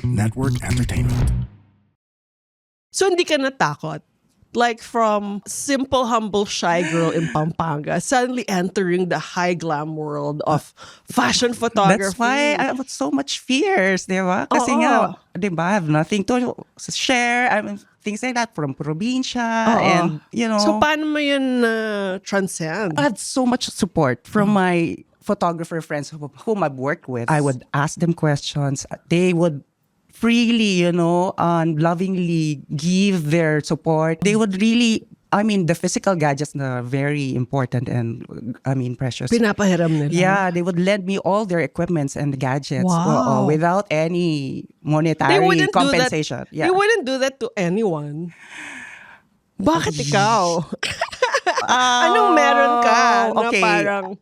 Network Entertainment. So hindi ka natakot? Like from simple, humble, shy girl in Pampanga, suddenly entering the high glam world of fashion photography. That's why I have so much fears, di ba? Kasi Oo. nga, di ba, I have nothing to share. I mean, things like that from probinsya. Oo. And, you know, So paano mo yun transcend? I had so much support from my photographer friends whom I've worked with. I would ask them questions. They would freely, and lovingly give their support. They would really, the physical gadgets are very important and, precious. Pinapahiram nila. Yeah, they would lend me all their equipments and gadgets Wow. without any monetary compensation. Do that. You wouldn't do that to anyone. Bakit ikaw? Anong meron ka na okay. parang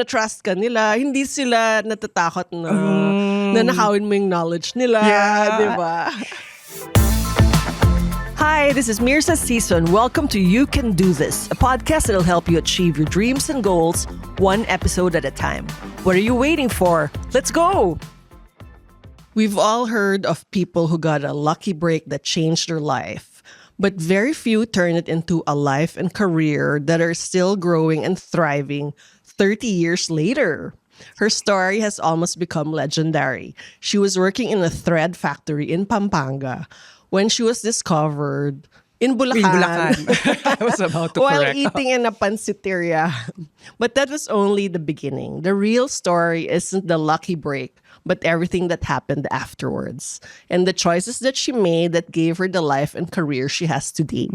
trust ka nila, hindi sila natatakot na nanakawin mo yung knowledge nila, Yeah. di ba? Hi, this is Mirza Season. Welcome to You Can Do This, a podcast that'll help you achieve your dreams and goals one episode at a time. What are you waiting for? Let's go! We've all heard of people who got a lucky break that changed their life, but very few turn it into a life and career that are still growing and thriving 30 years later. Her story has almost become legendary. She was working in a thread factory in Pampanga when she was discovered in Bulacan. In Bulacan. I was about to While correct. eating in a pansiteria. But that was only the beginning. The real story isn't the lucky break, but everything that happened afterwards. And the choices that she made that gave her the life and career she has today.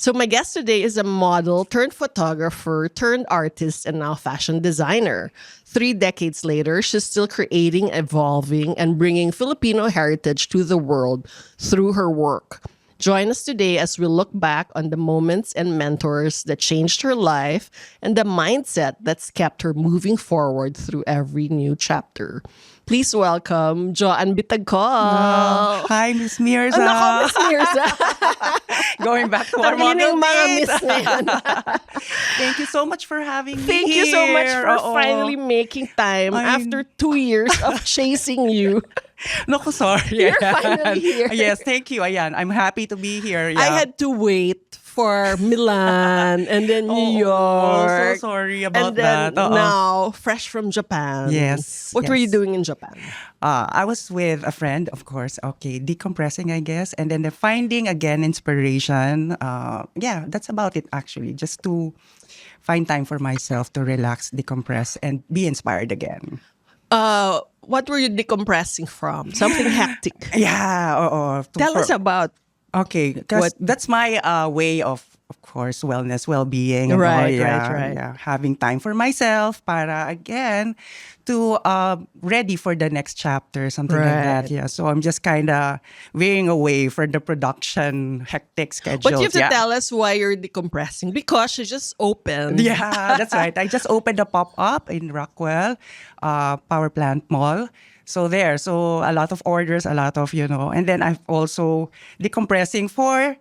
So my guest today is a model turned photographer turned artist and now fashion designer. 3 decades later, she's still creating, evolving, and bringing Filipino heritage to the world through her work. Join us today as we look back on the moments and mentors that changed her life and the mindset that's kept her moving forward through every new chapter. Please welcome Joanne Bitagco. Hi, Miss Mirza. Nako, Miss Mirza. Going back to our Tagining model mga days. miss na yan. Thank you so much for having me Thank you so much here. for Oo. finally making time Ay. after 2 years of chasing you. Naku, sorry. You're Ayan. finally here. Yes, thank you. Ayan, I'm happy to be here. I Yeah. had to wait for Milan and then New York. So sorry about And then that. Oo. now, fresh from Japan. Yes, What were you yes. doing in Japan? I was with a friend, of course. Okay, decompressing, I guess. And then finding, again, inspiration. Yeah, that's about it, actually. Just to find time for myself to relax, decompress, and be inspired again. What were you decompressing from? Something hectic. Yeah, oo. Tell us about. Okay, because What- that's my way of course, wellness, well-being. And Right, all, yeah, right. Yeah, having time for myself para, again, to ready for the next chapter, something like that. Right. Yeah, so I'm just kind of veering away for the production hectic schedule. But you have to yeah. tell us why you're decompressing because she just opened. Yeah, that's right. I just opened a pop-up in Rockwell, Power Plant Mall. So there, so a lot of orders, a lot of, and then I'm also decompressing for,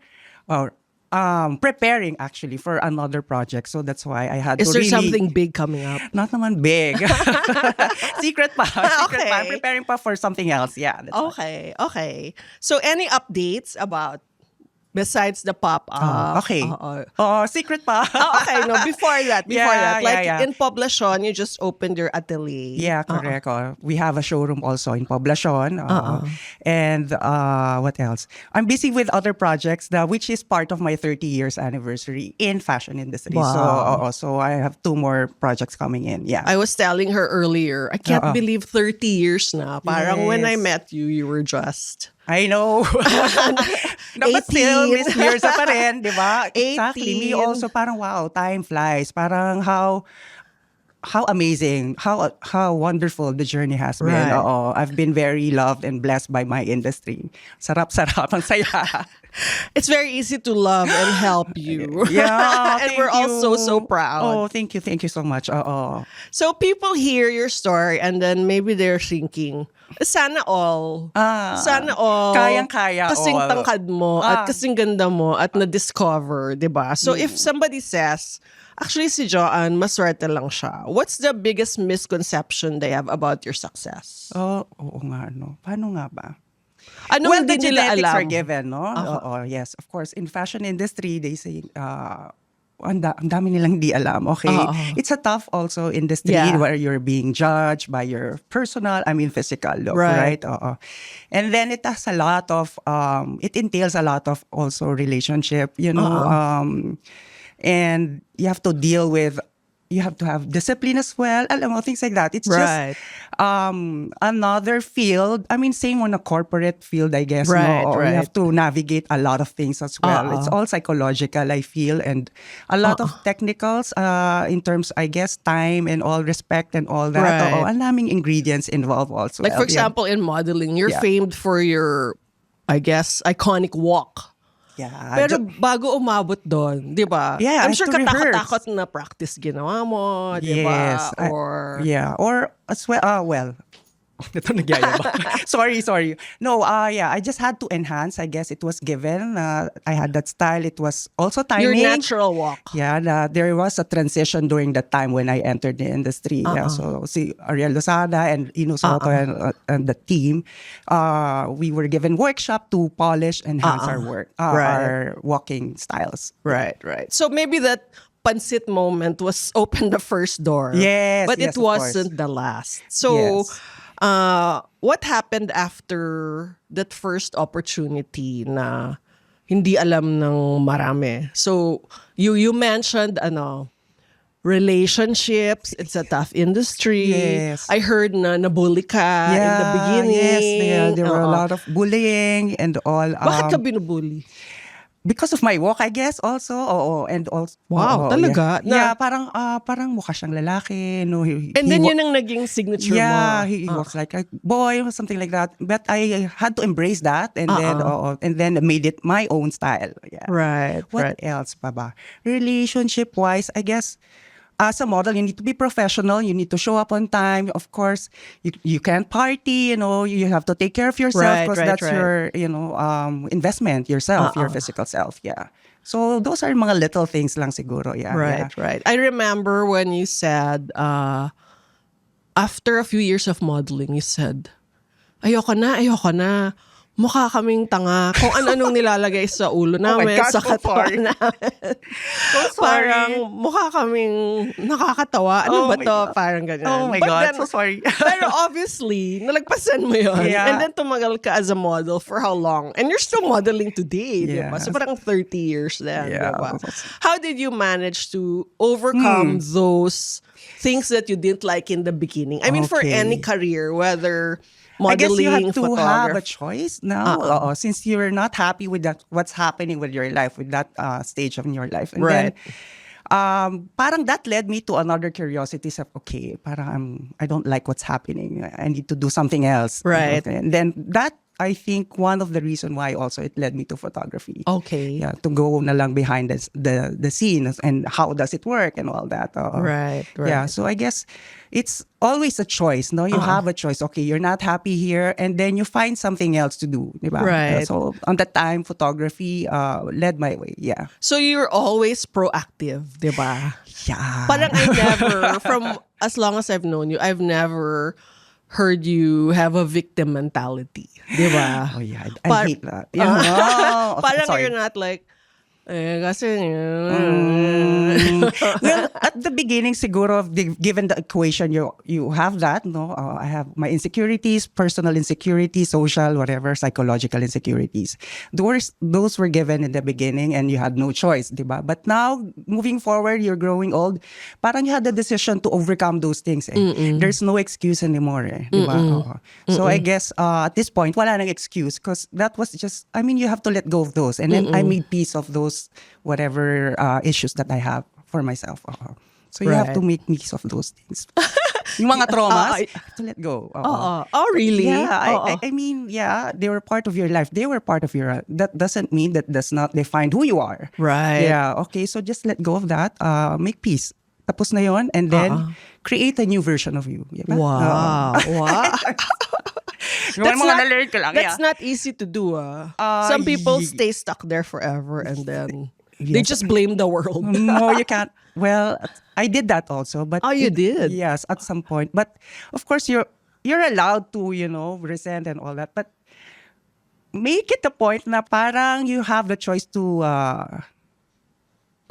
preparing actually for another project. So that's why I had Is to there really... something big coming up? Not naman big. Secret pa. Secret pa. I'm Okay. preparing pa for something else. Yeah. That's Okay. So any updates about besides the pop-up? okay. Oo. Secret pa. Okay, no, before that. Yeah, Like yeah. in Poblacion, you just opened your atelier. Yeah, correct. We have a showroom also in Poblacion. And what else? I'm busy with other projects, which is part of my 30 years anniversary in fashion industry. Wow. So I have 2 more projects coming in. Yeah. I was telling her earlier, I can't believe 30 years na. Parang when I Yes. met you, you were just... I know. No, but still, 18. Miss Mirza pa rin, di ba? Exactly. 18. Me also, parang wow, time flies. Parang how amazing, how wonderful the journey has been. Right. Oo, I've been very loved and blessed by my industry. Sarap-sarap, ang saya. It's very easy to love and help you. Yeah, And thank we're all you. so proud. Oh, thank you so much. Oo. So people hear your story and then maybe they're thinking, sana all. Sana all. Kayang-kaya Kasing all. tangkad mo at kasing ganda mo at na-discover, di ba? So if somebody says, actually si Joanne, maswerte lang siya. What's the biggest misconception they have about your success? Oo nga, no. Paano nga ba? Ano Well, the hindi nila genetics alam? are given, no? Oo, yes, of course. In fashion industry, they say, ang dami nilang hindi alam. Okay, Oo. it's a tough also industry Yeah. where you're being judged by your personal, I mean physical look, Right. right? Oo. And then it has a lot of, it entails a lot of also relationship, and you have to deal with, you have to have discipline as well, alam mo, things like that. It's just Right. another field. I mean, same on a corporate field, I guess. Right, No, you right. have to navigate a lot of things as well. It's Uh-uh. all psychological, I feel, and a lot of technicals in terms, I guess, time and all respect and all that. Oo, Right. ang daming ingredients involved also. Like for Yeah. example, in modeling, you're Yeah. famed for your, I guess, iconic walk. Yeah. Pero bago umabot doon, di ba? Yeah, I'm I have sure to rehearse. katakot-takot na practice ginawa mo, di ba? Yes. Or as well, ito nagyayabang. sorry. No, yeah, I just had to enhance. I guess it was given. I had that style. It was also Your timing. natural walk. Yeah, there was a transition during that time when I entered the industry. Yeah, so si Ariel Lozada and Ino Soto and the team, we were given workshop to polish, enhance our work, our walking styles. Right. So maybe that pansit moment was open the first door. Yes, But it yes, of course. wasn't the last. So Yes. what happened after that first opportunity na hindi alam ng marami? So you mentioned relationships, it's a tough industry. Yes. I heard na nabully ka in the beginning. Yes, there were a lot of bullying and all. Bakit ka binubully? Because of my walk, I guess, also. Oo, and also. Wow, talaga? Yeah, parang mukha siyang lalaki. No, And then yun ang naging signature mo. Yeah, he was like a boy or something like that. But I had to embrace that and then made it my own style. Yeah. Right. What else pa ba? Relationship-wise, I guess, as a model, you need to be professional. You need to show up on time. Of course, you can't party. You have to take care of yourself because that's your, investment, yourself, your physical self. Yeah. So those are mga little things lang siguro. Yeah. Right. I remember when you said, after a few years of modeling, you said, ayoko na. Mukha kaming tanga. Kung ano-anong nilalagay sa ulo namin, God, sa so sorry. katawan namin. So sorry. Parang mukha kaming nakakatawa. Ano ba my to? God. Parang ganyan. Oh my But God, then, so sorry. Pero obviously, nalagpasan mo yun. Yeah. And then tumagal ka as a model for how long? And you're still modeling today, di ba? Yes. So parang 30 years then, di Yeah. ba? How did you manage to overcome those things that you didn't like in the beginning? I mean, for Okay. any career, whether I guess modeling, you have to have a photography. choice now. Since you're not happy with that, what's happening with your life, with that stage of your life. And Right. then, parang that led me to another curiosity of, okay, parang I don't like what's happening. I need to do something else. Right. And then that, I think, one of the reason why also it led me to photography. Okay. Yeah, to go na lang behind the scenes and how does it work and all that. Right. Yeah, so I guess it's always a choice, no? You have a choice. Okay, you're not happy here, and then you find something else to do, di ba? Right. So on that time, photography led my way. Yeah. So you're always proactive, di ba? Yeah. Parang I never, from as long as I've known you, I've never heard you have a victim mentality. Di ba? Oh yeah, I hate that. Yeah. Oh, okay, Parang sorry. you're not like, kasi Well, at the beginning, siguro, given the equation, you have that, no? I have my insecurities, personal insecurities, social, whatever, psychological insecurities. Those were given in the beginning, and you had no choice, di ba? But now, moving forward, you're growing old. Parang you had the decision to overcome those things. There's no excuse anymore, di ba? Oo. So I guess at this point, wala nang excuse because that was just. I mean, you have to let go of those, and then I made peace of those whatever issues that I have for myself. So you have Right. to make peace of those things. Yung mga traumas, you have to let go. Oh, really? Yeah, I mean, yeah, they were part of your life. They were part of your. That doesn't mean that does not define who you are. Right. Yeah. Okay. So just let go of that. Make peace. Tapos na yon, and then create a new version of you. Diba? Wow. Wow. Na-learn ko lang. That's Yeah. not easy to do. Some people stay stuck there forever and then they just blame the world. No, you can't. Well, I did that also, but Oh, you did? Yes, at some point. But of course, you're allowed to resent and all that. But make it a point na parang you have the choice to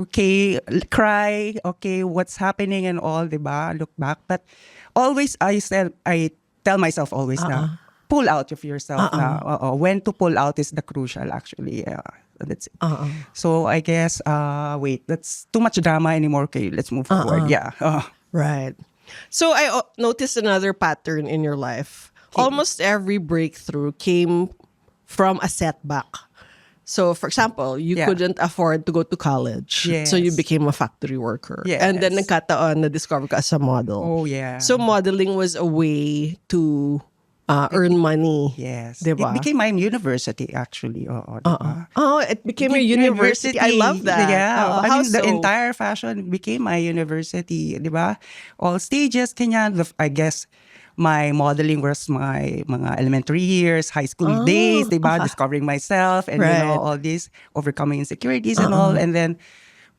okay, cry, okay, what's happening and all, diba? Look back. But always, I tell myself always na, pull out of yourself na. When to pull out is the crucial, actually. That's it. So I guess, wait, that's too much drama anymore. Okay, let's move forward. Yeah. Right. So I noticed another pattern in your life. Almost every breakthrough came from a setback. So, for example, you couldn't afford to go to college. Yes. So you became a factory worker. Yes. And then nagkataon na discover ka as a model. Oh, yeah. So modeling was a way to earn money. Yes. Diba? It became my university, actually. Diba? Oh, it became a university. I love that. Yeah. I How mean, the so? entire fashion became my university. Diba? All stages, kanya. I guess my modeling was my mga elementary years, high school days, diba? Discovering myself and Right. all this, overcoming insecurities and all. And then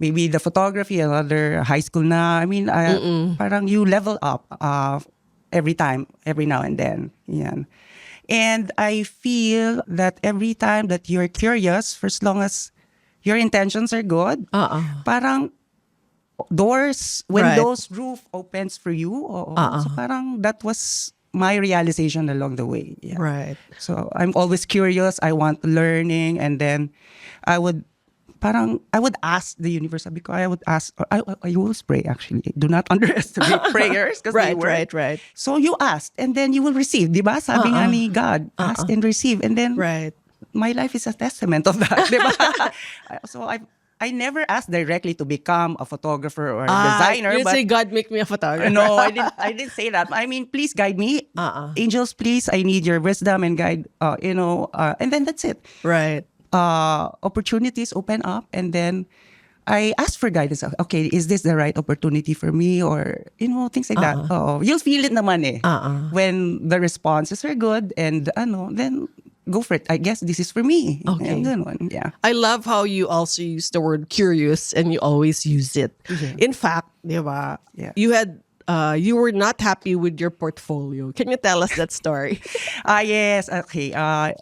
maybe the photography, another high school na. I mean, parang you level up every time, every now and then. Yan. And I feel that every time that you're curious, for as long as your intentions are good, parang doors, when Right. those roof opens for you, so parang that was my realization along the way. Yeah. Right. So I'm always curious. I want learning, and then I would ask the universe, because I would ask, I always pray actually. Do not underestimate prayers because they work. Right. So you ask and then you will receive, di ba? Sabi nga ni God, ask and receive. And then Right. my life is a testament of that, di ba? So I never asked directly to become a photographer or a designer. You But say, God, make me a photographer. no, I didn't say that. I mean, please guide me. Angels, please, I need your wisdom and guide, and then that's it. Right. Opportunities open up, and then I ask for guidance. Okay, is this the right opportunity for me? Or, things like that. You'll feel it naman eh. When the responses are good and then go for it. I guess this is for me. Okay. And ganun, yeah. I love how you also use the word curious and you always use it. In fact, di ba, Yeah. you were not happy with your portfolio. Can you tell us that story? Yes. Okay.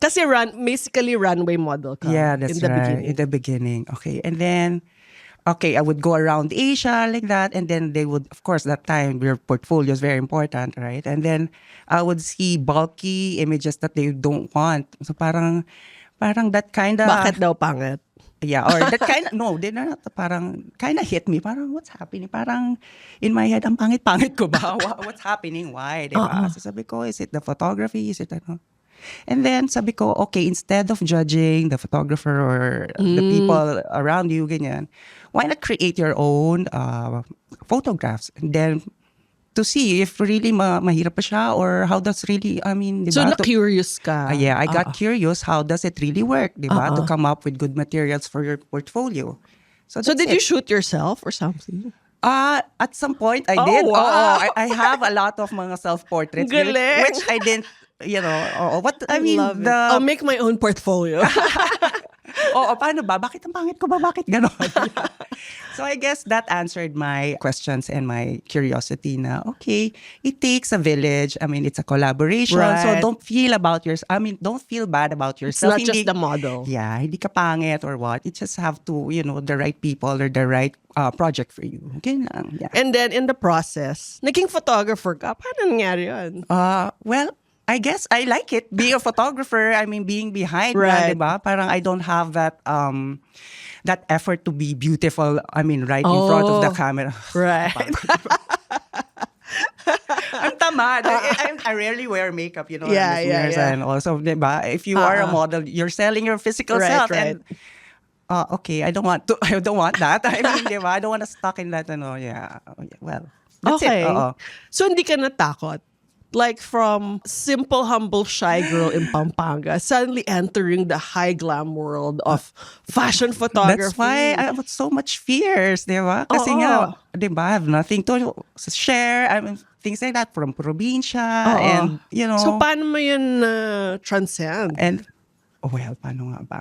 Kasi basically runway model ka Yeah, that's in the right. beginning. In the beginning. Okay. And then, I would go around Asia like that. And then they would, of course, that time, your portfolio is very important, right? And then I would see bulky images that they don't want. So parang that kind of... Bakit daw pangit? Yeah, or that kind of... No, they're not. Parang kind of hit me. Parang, what's happening? Parang in my head, ang pangit-pangit ko ba? What's happening? Why? Diba? So sabi ko, is it the photography? Is it ano? And then sabi ko, okay, instead of judging the photographer or the people around you, ganyan, why not create your own photographs? And then to see if really mahirap pa siya, or how does really, I mean, diba? So, na-curious ka. Yeah, I got curious, how does it really work, diba? To come up with good materials for your portfolio. So So, that's did you it. shoot yourself or something? At some point, I Oh, did. wow. I have a lot of mga self-portraits, Galing. which I didn't, I mean, love it. I'll make my own portfolio. paano ba? Bakit ang pangit ko ba? Bakit ganon? So I guess that answered my questions and my curiosity na, okay, it takes a village. I mean, it's a collaboration. Right. So don't feel don't feel bad about It's yourself. not just the model. Yeah, hindi ka pangit or what. You just have to, the right people or the right project for you. Okay lang. Yeah. And then, in the process, naging photographer ka. Paano nangyari yun? Well, I guess I like it. Being a photographer, I mean, being behind, Right. diba? Parang I don't have that effort to be beautiful. I mean, right in front of the camera. Right. I'm tamad. I rarely wear makeup, Yeah, listeners. yeah. And also, diba? If you are a model, you're selling your physical Right, self. right. And, okay, I don't want that. I mean, diba? I don't want to stuck in that, yeah. Well, that's Okay. it. Oo. So, hindi ka natakot? Like from simple, humble, shy girl in Pampanga, suddenly entering the high glam world of fashion photography. That's why I have so much fears, di ba? Kasi Oo. nga, di ba, I have nothing to share. I mean, things like that from probinsya. And, So, paano mo yun transcend? And, well, paano nga ba?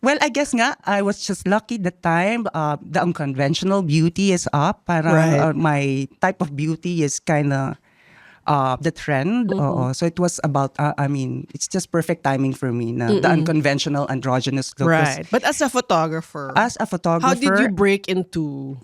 Well, I guess nga, I was just lucky that time. The unconventional beauty is up. Parang Right. my type of beauty is kind of the trend. Oo. So it was about, I mean, it's just perfect timing for me na the unconventional androgynous look. Right. But as a photographer, As a photographer, how did you break into,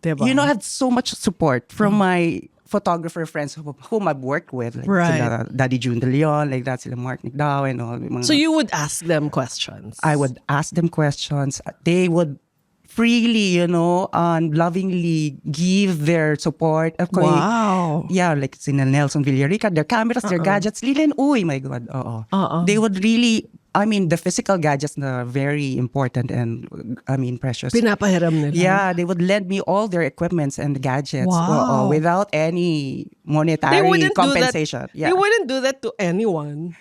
diba? you know, I had so much support from my photographer friends whom I've worked with. Like Right. sila Daddy June De Leon, like that, sila Mark Nicdao and all. Mga, So you would ask them questions. I would ask them questions. They would freely, you know, lovingly give their support. Okay. Wow. Yeah, like sina Nelson Villarica, their cameras, their gadgets. Lilin, uy, my God. Oo. They would really, I mean, the physical gadgets na very important and, I mean, precious. Pinapahiram nila. Yeah, they would lend me all their equipments and gadgets Wow. without any monetary They wouldn't compensation. do that. Yeah. They wouldn't do that to anyone.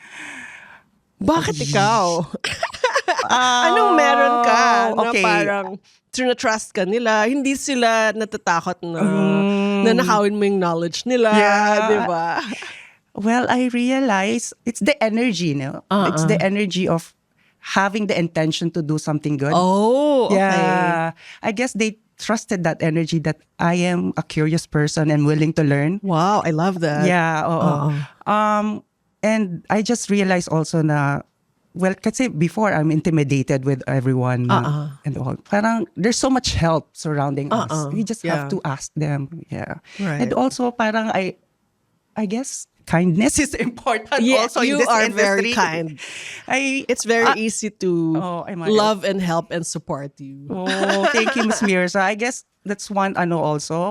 Bakit ikaw? Anong meron ka okay. na parang trust ka nila? Hindi sila natatakot na nakawin mo yung knowledge nila, Yeah. di ba? Well, I realize it's the energy, no? It's the energy of having the intention to do something good. Oh, okay. Yeah. I guess they trusted that energy that I am a curious person and willing to learn. Wow, I love that. Yeah, oo. And I just realized also na, well, kasi before I'm intimidated with everyone and all. Parang there's so much help surrounding us. We just have to ask them. Yeah. Right. And also parang I guess kindness is important Yeah, also in you this are industry. very kind. It's very easy to I'm a- love and help and support you. Oh, thank you, Ms. Mirza. I guess that's one also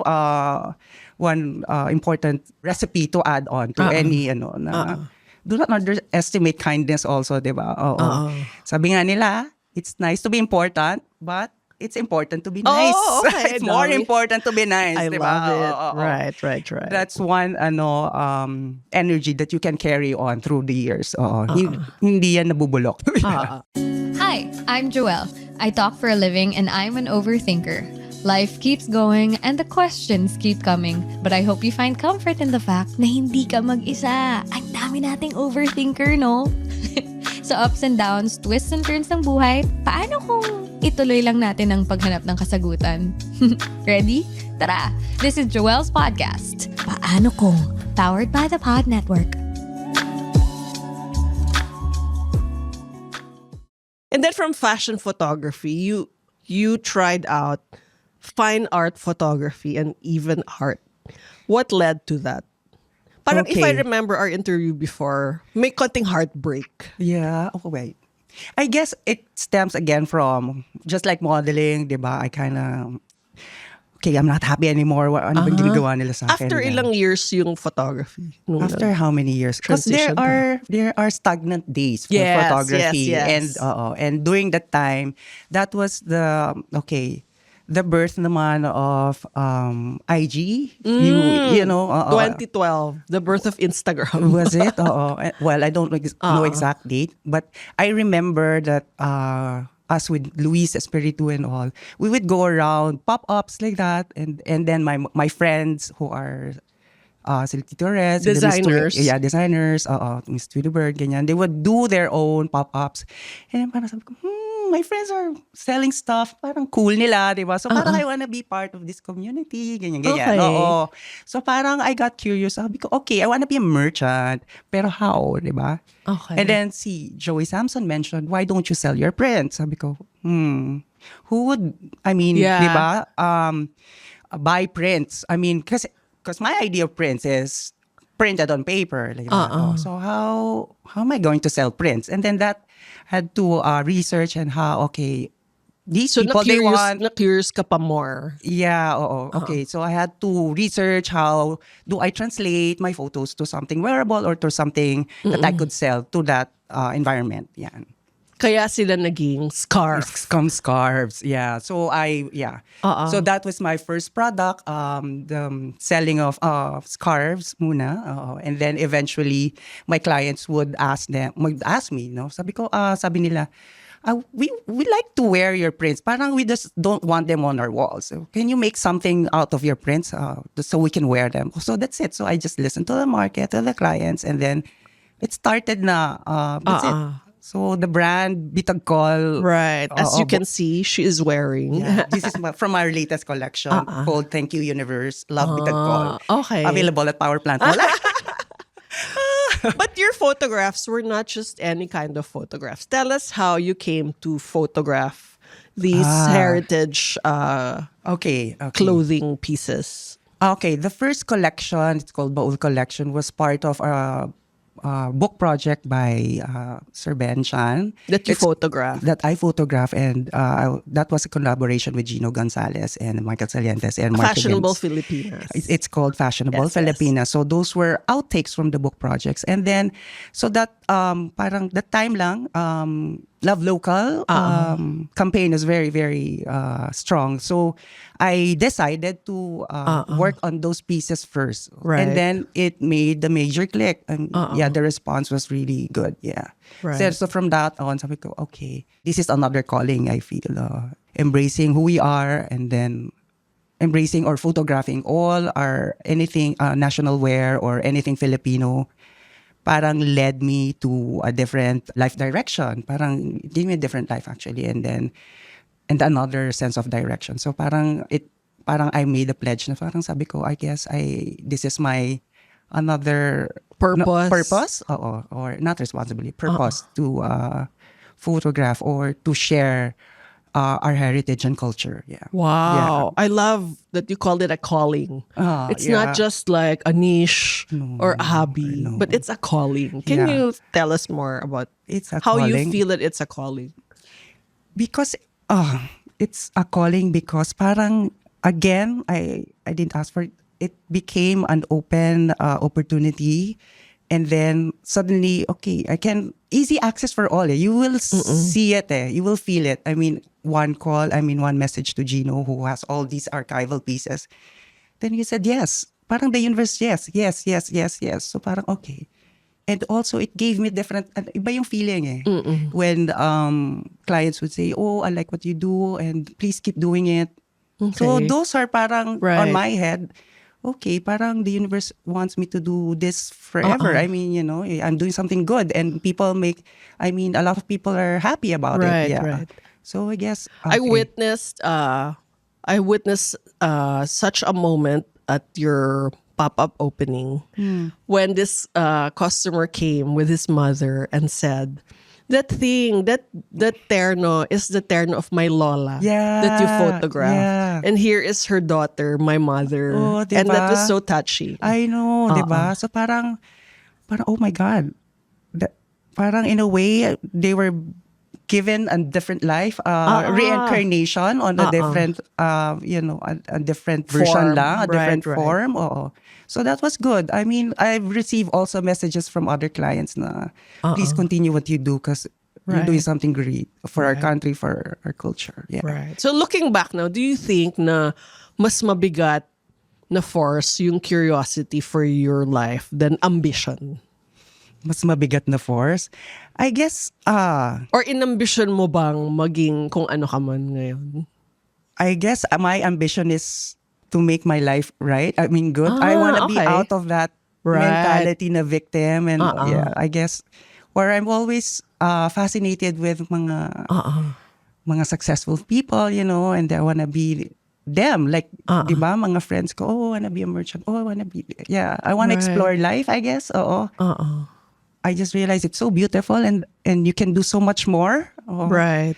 one important recipe to add on to any na do not underestimate kindness also, 'di ba? Oo. Sabi nga nila, it's nice to be important, but it's important to be nice. Oh, okay. It's more Dami. important to be nice, I 'di love ba? it. Oo. Right. That's one energy that you can carry on through the years. Oo. Hindi yan nabubulok. Hi, I'm Joelle. I talk for a living and I'm an overthinker. Life keeps going and the questions keep coming. But I hope you find comfort in the fact na hindi ka mag-isa. Ang dami nating overthinker, no? Sa ups and downs, twists and turns ng buhay, paano kung ituloy lang natin ang paghanap ng kasagutan? Ready? Tara! This is Joelle's podcast. Paano kung? Powered by the Pod Network. And then from fashion photography, you tried out fine art photography and even art. What led to that? Parang if I Okay. remember our interview before, may konting heartbreak. Yeah, okay. I guess it stems again from just like modeling, 'di ba? I kind of I'm not happy anymore. Ano bang ginagawa nila sa akin? After Ganun. ilang years yung photography? Nung After how many years? Because there Transition are stagnant days for Yes, photography, yes. and during that time, that was the birth naman of IG. You know, 2012, the birth of Instagram. was it? Oo. Well, I don't know exact date, but I remember that us with Luis Espiritu and all, we would go around pop-ups like that, and then my friends who are sila Tito Rez, sila Miss Designers. designers, Miss Tweety Bird, ganyan. They would do their own pop-ups. And then parang sabi ko, my friends are selling stuff, parang cool nila, di ba? So parang I wanna be part of this community, ganyan. Okay. Oo. So parang I got curious. Sabi ko, okay, I wanna be a merchant. Pero how, di ba? Okay. And then si Joey Samson mentioned, why don't you sell your prints? Sabi ko, who would, I mean, Yeah. di ba? Buy prints. I mean, because my idea of prints is printed on paper. Like that. So how am I going to sell prints? And then that had to research and these So people, they want... na-curious ka pa more. Yeah, oo. Okay, so I had to research how do I translate my photos to something wearable or to something that I could sell to that environment. Yan. Kaya sila naging scarf. Scarves, yeah. So So that was my first product, the selling of scarves muna. And then eventually, my clients would ask me, no? Sabi nila, we like to wear your prints. Parang we just don't want them on our walls. So can you make something out of your prints so we can wear them? So that's it. So I just listened to the market, to the clients, and then it started na. That's it. So the brand Bitag Call. Right. As you can see, she is wearing. Yeah, this is from our latest collection called Thank You Universe, Love Bitag Call. Okay. Available at Power Plant. Wala. But your photographs were not just any kind of photographs. Tell us how you came to photograph these heritage Okay. clothing pieces. Okay, the first collection, it's called Baul Collection, was part of a book project by Sir Ben Chan. That you It's- photographed. That I photographed, and that was a collaboration with Gino Gonzalez and Michael Salientes and Mark Fashionable Higgins. Filipinas. It's called Fashionable Yes, yes. Filipinas. So those were outtakes from the book projects. And then, so that parang that time lang, Love Local campaign is very, very strong. So I decided to work on those pieces first. Right. And then it made the major click. And yeah, the response was really good. Yeah. Right. So from that on, sabi ko, okay, this is another calling, I feel. Embracing who we are, and then embracing or photographing all our anything national wear or anything Filipino, parang led me to a different life direction. Parang gave me a different life actually, and another sense of direction. So parang I made a pledge na parang sabi ko, I guess this is my another Purpose. purpose, or not responsibility, purpose to photograph or to share our heritage and culture. Yeah. Wow. I love that you called it a calling. It's yeah. not just like a niche or a hobby, but it's a calling. Can Yeah. you tell us more about It's a how you calling. feel that it's a calling? Because it's a calling because parang again I didn't ask for it. It became an open opportunity, and then suddenly okay, I can easy access for all. You will see it. You will feel it. I mean, one message to Gino, who has all these archival pieces. Then he said yes. Parang the universe, yes. So parang okay. And also, it gave me different, iba yung feeling eh. When clients would say, oh, I like what you do and please keep doing it. So Okay. those are parang Right. on my head, okay, parang the universe wants me to do this forever. I mean, I'm doing something good and a lot of people are happy about Right, it. Yeah. right. So I guess, I okay. witnessed such a moment at your pop-up opening when this customer came with his mother and said, that terno is the terno of my lola that you Yeah, photographed. yeah. And here is her daughter, my mother. Oh, and that diba? was so touching. I know, di ba? So parang, oh my God. Parang in a way, they were given a different life, reincarnation on a different, a different version Form. lang, a different Right. form. Oo. So that was good. I mean, I've received also messages from other clients na, please continue what you do because you're doing Right. something great for our country, for our culture. Yeah. Right. So looking back now, do you think na mas mabigat na force yung curiosity for your life than ambition? Mas mabigat na force. I guess, Or in-ambition mo bang maging kung ano ka man ngayon? my ambition is to make my life right. I mean, good. I want to be okay. out of that Right. mentality na victim. And yeah, I guess, where I'm always fascinated with mga successful people, and I want to be them. Like, di ba, mga friends ko, oh, I want to be a merchant. Oh, I want to be, yeah, I want to Right. explore life, I guess. Oo. I just realized it's so beautiful and you can do so much more. Oo. Right.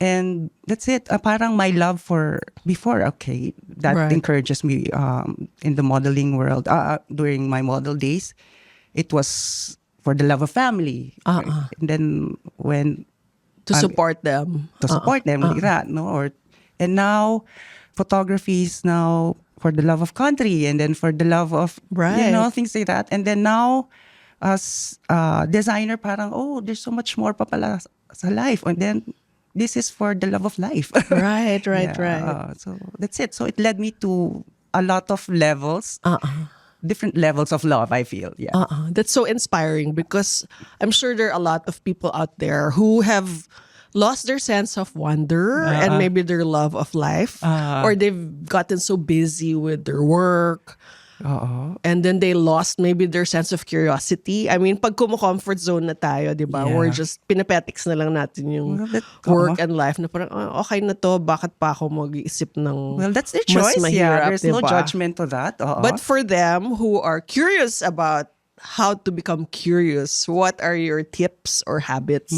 And that's it. Parang my love for before, okay, that Right. encourages me in the modeling world. During my model days, it was for the love of family. And then when To support them. to support them like that, no? And now, photography is now for the love of country, and then for the love of Right. things like that. And then now, as designer, parang there's so much more pa pala sa life, and then this is for the love of life. Right. Yeah, so that's it. So it led me to a lot of levels, different levels of love, I feel. Yeah. That's so inspiring because I'm sure there are a lot of people out there who have lost their sense of wonder and maybe their love of life, or they've gotten so busy with their work. And then they lost maybe their sense of curiosity. I mean, pag comfort zone na tayo, di ba? Yeah. We're just pinapetics na lang natin yung Well, that- work and life na parang, okay na to, bakit pa ako mag-iisip ng Well, that's their mas choice. mahirap, There's no diba? judgment to that. But for them who are curious about how to become curious, what are your tips or habits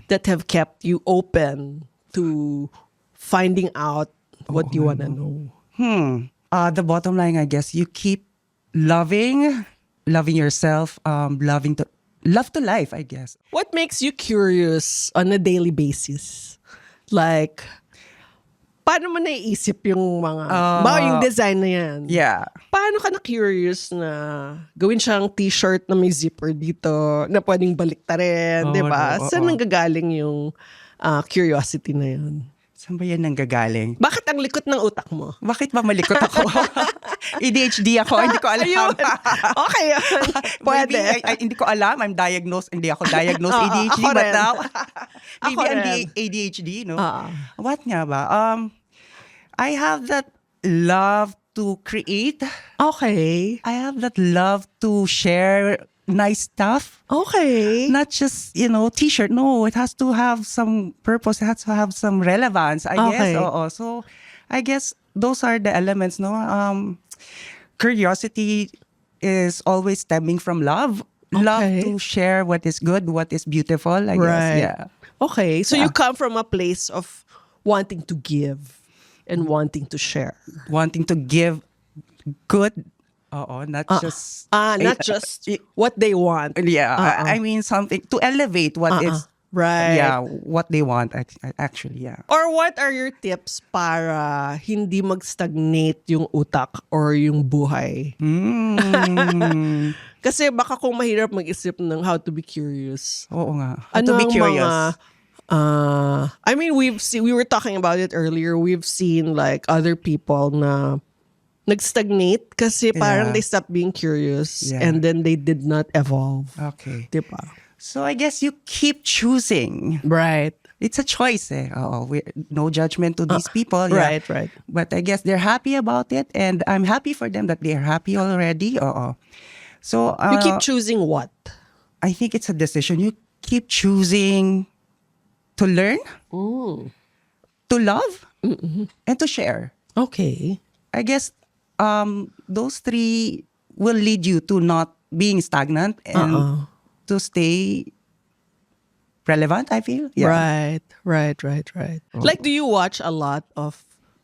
that have kept you open to finding out what you want to know? The bottom line, I guess, you keep loving yourself, love to life, I guess. What makes you curious on a daily basis? Like, paano mo naiisip yung mga, yung design na yan? Yeah. Paano ka na-curious na gawin siyang t-shirt na may zipper dito na pwedeng baliktarin, di ba? Saan nanggagaling yung curiosity na yan? Saan ba yan nanggagaling? Bakit ang likot ng utak mo? Bakit ba malikot ako? ADHD ako, hindi ko alam. Ayun. Okay yun. Pwede. Maybe, hindi ko alam. Hindi ako diagnosed ADHD, ako but rin. now, maybe Ako I'm rin. ADHD, no? What nga ba? I have that love to create. Okay. I have that love to share nice stuff. Okay. Not just, t-shirt. No, it has to have some purpose. It has to have some relevance, I Okay. guess. Oo. So, I guess those are the elements, no? Curiosity is always stemming from love. Love Okay. to share what is good, what is beautiful, I guess. Right. Yeah. Okay. So you come from a place of wanting to give and wanting to share. Wanting to give good, not just... Not just what they want. Yeah, I mean something to elevate what is... Right. Yeah, what they want, actually, yeah. Or what are your tips para hindi mag-stagnate yung utak or yung buhay? Kasi baka kung mahirap mag-isip ng how to be curious. Oo nga. Ano To be ang curious. I mean, we were talking about it earlier. We've seen like other people na nag-stagnate kasi parang Yeah. they stopped being curious Yeah. and then they did not evolve. Okay. Diba? So I guess you keep choosing. Right. It's a choice, eh. No judgment to these people. Yeah. Right. But I guess they're happy about it, and I'm happy for them that they're happy already. So You keep choosing what? I think it's a decision. You keep choosing to learn, to love, and to share. Okay. I guess those three will lead you to not being stagnant and to stay relevant, I feel. Yeah. Right. Like, do you watch a lot of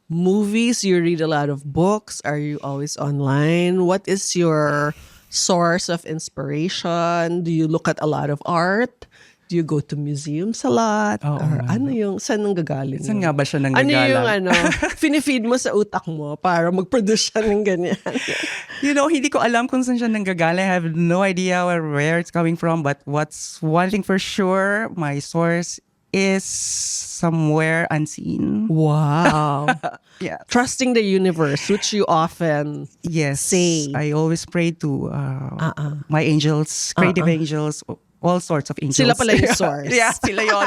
movies? You read a lot of books? Are you always online? What is your source of inspiration? Do you look at a lot of art? Do you go to museums a lot? Or saan nanggagaling? Saan yun? nga ba siya Ano nanggagaling? yung finifeed mo sa utak mo para mag-produce siya ng ganyan? Hindi ko alam kung saan siya nanggagaling. I have no idea where it's coming from. But what's one thing for sure, my source is somewhere unseen. Wow. Yeah. Trusting the universe, which you often Yes. say. I always pray to my angels, creative angels, all sorts of angels. Sila pala yung source. Yeah, sila yon.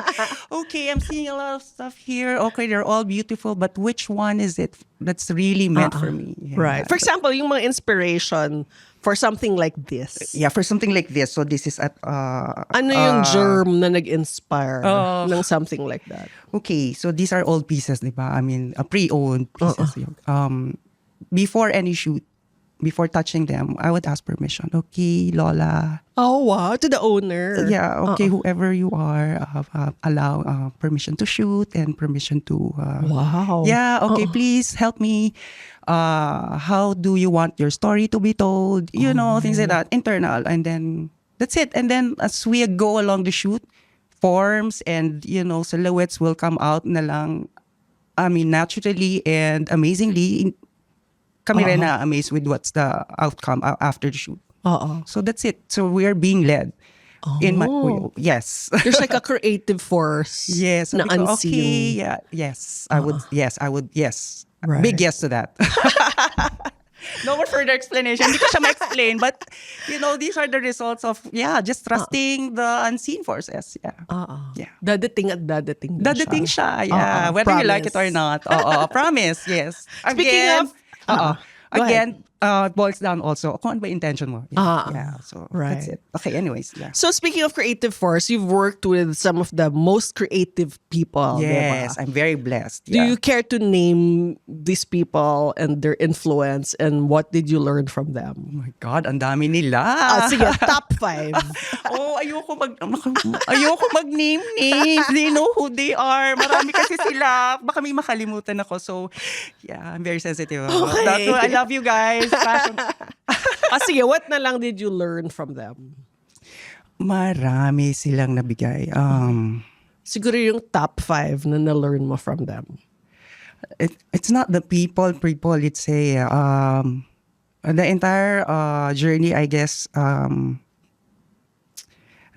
Okay, I'm seeing a lot of stuff here. Okay, they're all beautiful, but which one is it that's really meant for me? Yeah. Right. For example, yung mga inspiration for something like this. Yeah, for something like this. So this is at Ano yung germ na nag-inspire ng something like that? okay, so these are old pieces, di ba? I mean, pre-owned pieces. Before any shoot, before touching them, I would ask permission. Okay, Lola. Oh, wow. To the owner. Yeah, okay, whoever you are, allow permission to shoot and permission to... Wow. Yeah, okay, please help me. How do you want your story to be told? Things like that. Internal. And then, that's it. And then, as we go along the shoot, forms and, silhouettes will come out na lang, I mean, naturally and amazingly. Kami rin na amazed with what's the outcome after the shoot. So that's it. So we are being led. In my yes. There's like a creative force Yes. na sabi ko, unseen. okay, yeah, yes. I would, yes. Right. Big yes to that. No more further explanation. Hindi ko siya ma-explain. But, these are the results of, just trusting the unseen forces. Yeah. Yeah. Dadating at dadating. din Dadating siya. Yeah. Whether you like it or Promise. not. Promise. Yes. Speaking of- Go Again, ahead. boils down also kung ano ba intention mo. Yeah, so right. that's it. Okay, anyways, yeah. So speaking of creative force, you've worked with some of the most creative people. Yes, diba? I'm very blessed. Do Yeah. you care to name these people and their influence, and what did you learn from Oh them? my God, ang dami nila. Sige, top 5. Ayoko mag-name names. They know who they are. Marami kasi sila. Baka may makalimutan ako. So, yeah, I'm very sensitive about Okay. that. So, I love you guys. Fashion. Sige, what na lang did you learn from them? Marami silang nabigay. Siguro yung top 5 na na-learn mo from them. It's not the people. It's the entire journey, I guess. Ano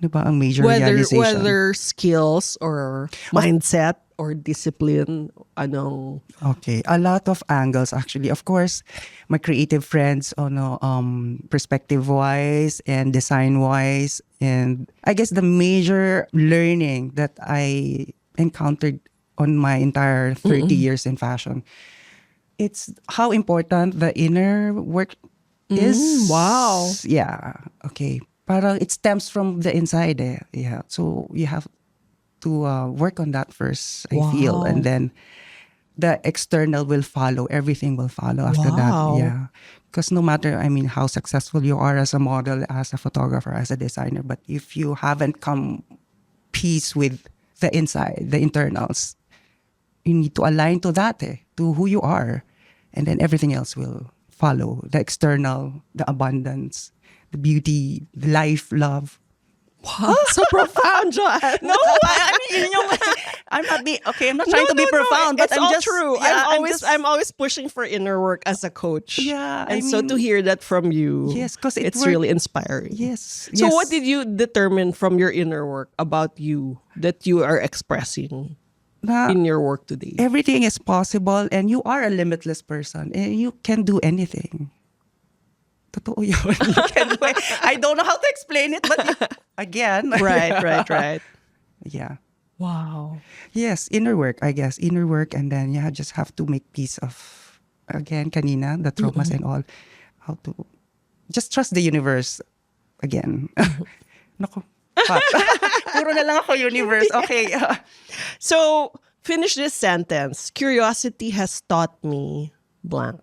ba ang major realization? Whether skills or mindset or discipline, anong... Okay, a lot of angles actually. Of course, my creative friends, perspective-wise and design-wise, and I guess the major learning that I encountered on my entire 30 years in fashion, it's how important the inner work is. Wow. Yeah. Okay. Parang it stems from the inside. Yeah. So you have to work on that first, I feel. And then the external will follow. Everything will follow after that. Yeah. Because no matter, how successful you are as a model, as a photographer, as a designer, but if you haven't come peace with the inside, the internals, you need to align to that, to who you are. And then everything else will follow. The external, the abundance, the beauty, the life, love. Wow, so profound, John. No, I'm not trying to be profound, but it's I'm all just true. Yeah, I'm always pushing for inner work as a coach. Yeah, and so to hear that from you, Yes, 'cause it it's worked. really inspiring. Yes. So yes. what did you determine from your inner work about you that you are expressing Na in your work today? everything is possible and you are a limitless person and you can do anything. Totoo yun. You can do it. I don't know how to explain it, but again. right. Yeah. Wow. Yes, inner work, I guess. Inner work, and then you just have to make peace of, again, kanina, the traumas and all. How to just trust the universe again. Naku. Fuck. Puro na lang ako universe. Okay. So finish this sentence. Curiosity has taught me blank.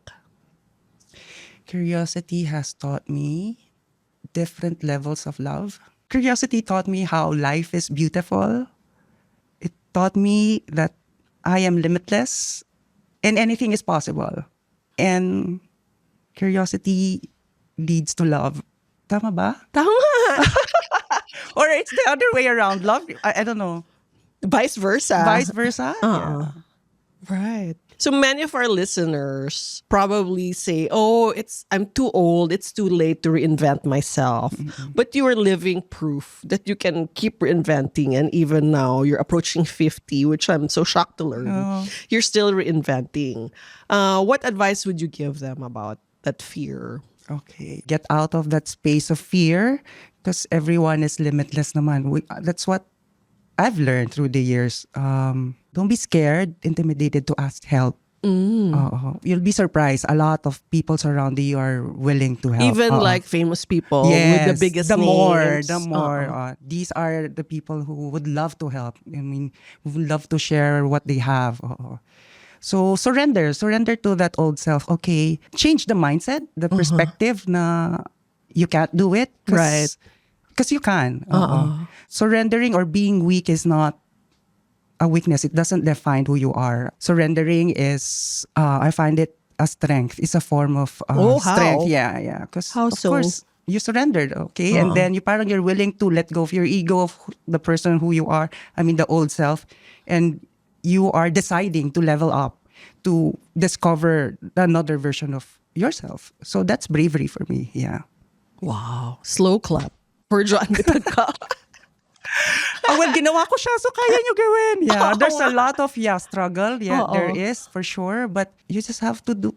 Curiosity has taught me different levels of love. Curiosity taught me how life is beautiful. It taught me that I am limitless and anything is possible. And curiosity leads to love. Tama ba? Tama. Or it's the other way around. Love, I don't know. Vice versa. Vice versa? Yeah. Right. So many of our listeners probably say, "Oh, I'm too old. It's too late to reinvent myself." But you are living proof that you can keep reinventing, and even now you're approaching 50, which I'm so shocked to learn. You're still reinventing. What advice would you give them about that fear? Okay. Get out of that space of fear because everyone is limitless naman. That's what I've learned through the years. Don't be scared, intimidated to ask help. You'll be surprised. A lot of people surrounding you are willing to help. Even like famous people with the biggest the names. more. These are the people who would love to help. Who would love to share what they have. So surrender to that old self. Okay, change the mindset, the perspective na you can't do it. Right. Because you can. Surrendering or being weak is not a weakness. It doesn't define who you are. Surrendering is, I find it a strength. It's a form of how? strength. Yeah. Because How of so? course, you surrendered, okay? And then you're willing to let go of your ego, of the person who you are. The old self. And you are deciding to level up, to discover another version of yourself. So that's bravery for me. Yeah. Wow. Slow clap for John Bitagka. Well, ginawa ko siya, so kaya nyo gawin. Yeah, there's a lot of struggle. Yeah, there is, for sure. But you just have to do,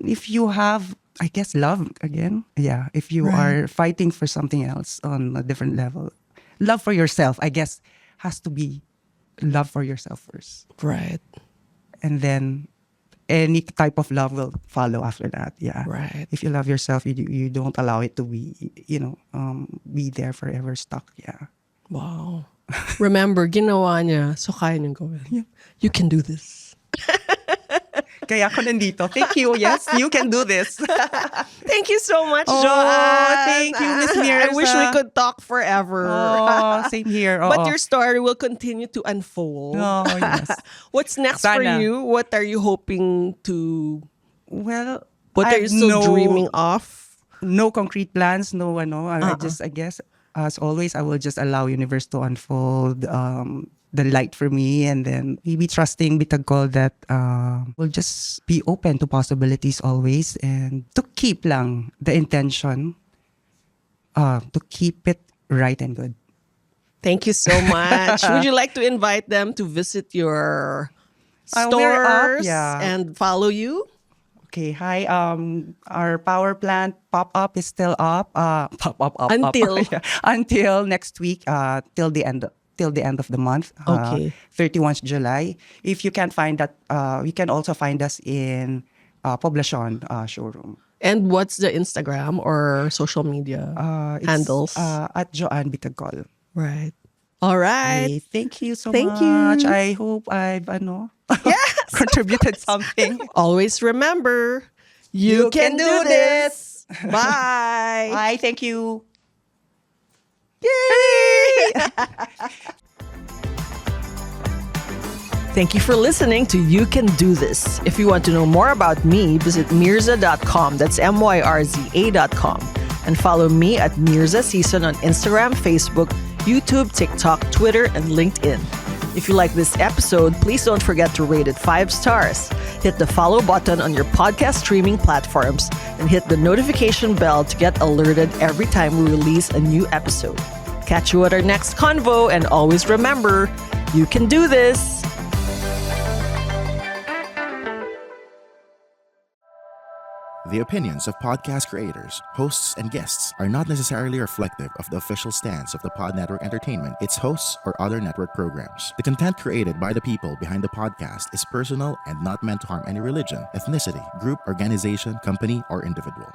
if you have, I guess, love again. Yeah, if you are fighting for something else on a different level. Love for yourself, I guess, has to be love for yourself first. Right. And then any type of love will follow after that. Yeah. Right. If you love yourself, you don't allow it to be, be there forever stuck. Yeah. Wow. Remember, ginawa niya, so kaya niyong gawin. You can do this. Kaya ako nandito. Thank you. Yes, you can do this. Thank you so much, Oh, Joanne. thank you, Miss Mirza. I wish we could talk forever. Oh, same here. But Oo. your story will continue to unfold. Oh, yes. What's next for Sana. you? What are you hoping to... Well, What I are you have still dreaming of? No concrete plans. No, I guess, as always, I will just allow universe to unfold the light for me, and then maybe trusting Bitagol that will just be open to possibilities always, and to keep lang the intention, to keep it right and good. Thank you so much. Would you like to invite them to visit your We're up, stores yeah. and follow you? Okay, hi. Our power plant pop-up is still up. Pop-up up. Until? Yeah. Until next week, till the end of the month. Okay. 31 July. If you can't find that, you can also find us in Poblacion showroom. And what's the Instagram or social media It's, handles? at Joanne Bitagol. Right. All right. Hey, thank you so Thank much. you. I hope I've Yes, contributed something. always remember, you can do this. Bye. Bye. Thank you. Yay! Thank you for listening to You Can Do This. If you want to know more about me, visit Mirza.com. That's MYRZA.com. And follow me at Mirza Season on Instagram, Facebook, YouTube, TikTok, Twitter, and LinkedIn. If you like this episode, please don't forget to rate it 5 stars. Hit the follow button on your podcast streaming platforms and hit the notification bell to get alerted every time we release a new episode. Catch you at our next convo, and always remember, you can do this. The opinions of podcast creators, hosts, and guests are not necessarily reflective of the official stance of the Pod Network Entertainment, its hosts, or other network programs. The content created by the people behind the podcast is personal and not meant to harm any religion, ethnicity, group, organization, company, or individual.